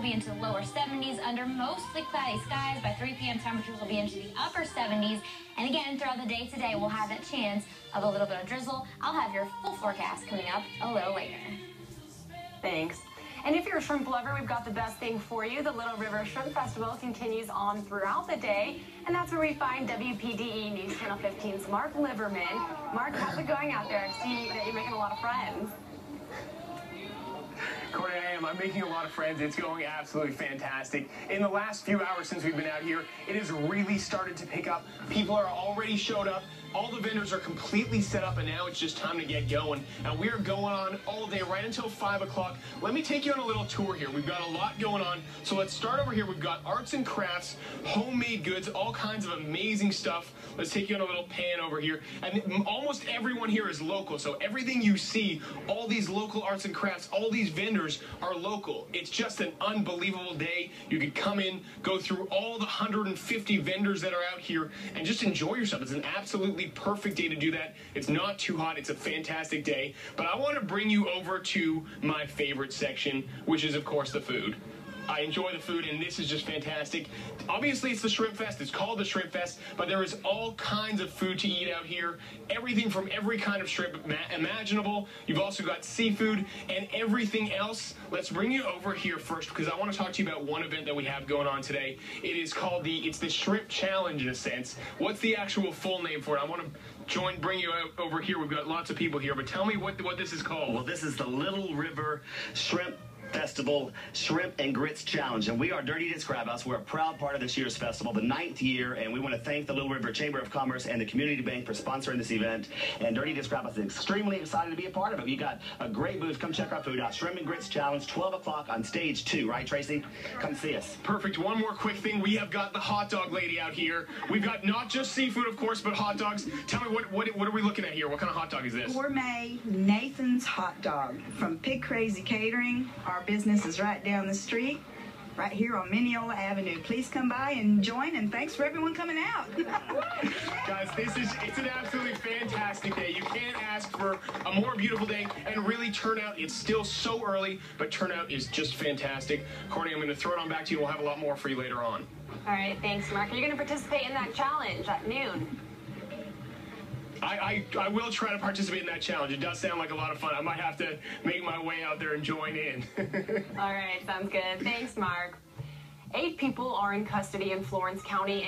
be into the lower 70s under mostly cloudy skies. By 3 p.m., temperatures will be into the upper 70s. And again, throughout the day today, we'll have that chance of a little bit of drizzle. I'll have your full forecast coming up a little later. Thanks. And if you're a shrimp lover, we've got the best thing for you. The Little River Shrimp Festival continues on throughout the day, and that's where we find WPDE News Channel 15's Mark Liverman. Mark, how's it going out there? I see that you're making a lot of friends. Corey, I am. I'm making a lot of friends. It's going absolutely fantastic. In the last few hours since we've been out here, it has really started to pick up. People are already showed up. All the vendors are completely set up, and now it's just time to get going. And we're going on all day, right until 5 o'clock. Let me take you on a little tour here. We've got a lot going on. So let's start over here. We've got arts and crafts, homemade goods, all kinds of amazing stuff. Let's take you on a little pan over here. And almost everyone here is local. So everything you see, all these local arts and crafts, all these vendors are local. It's just an unbelievable day. You could come in, go through all the 150 vendors that are out here, and just enjoy yourself. It's an absolutely perfect day to do that. It's not too hot. It's a fantastic day. But I want to bring you over to my favorite section, which is, of course, the food. I enjoy the food, and this is just fantastic. Obviously, it's the Shrimp Fest. It's called the Shrimp Fest, but there is all kinds of food to eat out here. Everything from every kind of shrimp imaginable. You've also got seafood and everything else. Let's bring you over here first, because I want to talk to you about one event that we have going on today. It is called it's the Shrimp Challenge, in a sense. What's the actual full name for it? I want to bring you over here. We've got lots of people here, but tell me what this is called. Well, this is the Little River Shrimp Festival Shrimp and Grits Challenge, and we are Dirty Disc Crab House. We're a proud part of this year's festival, the 9th year, and we want to thank the Little River Chamber of Commerce and the Community Bank for sponsoring this event. And Dirty Disc Crab House is extremely excited to be a part of it. We got a great booth. Come check our food out. Shrimp and Grits Challenge, 12 o'clock on stage 2, right, Tracy? Come see us. Perfect. One more quick thing. We have got the hot dog lady out here. We've got not just seafood, of course, but hot dogs. Tell me, what are we looking at here? What kind of hot dog is this? Gourmet Nathan's Hot Dog from Pig Crazy Catering. Our business is right down the street, right here on Mineola Avenue. Please come by and join, and thanks for everyone coming out. Guys, it's an absolutely fantastic day. You can't ask for a more beautiful day, and really turnout, it's still so early, but turnout is just fantastic. Courtney, I'm going to throw it on back to you, and we'll have a lot more for you later on. All right, thanks, Mark. Are you going to participate in that challenge at noon? I will try to participate in that challenge. It does sound like a lot of fun. I might have to make my way out there and join in. All right, sounds good. Thanks, Mark. 8 people are in custody in Florence County.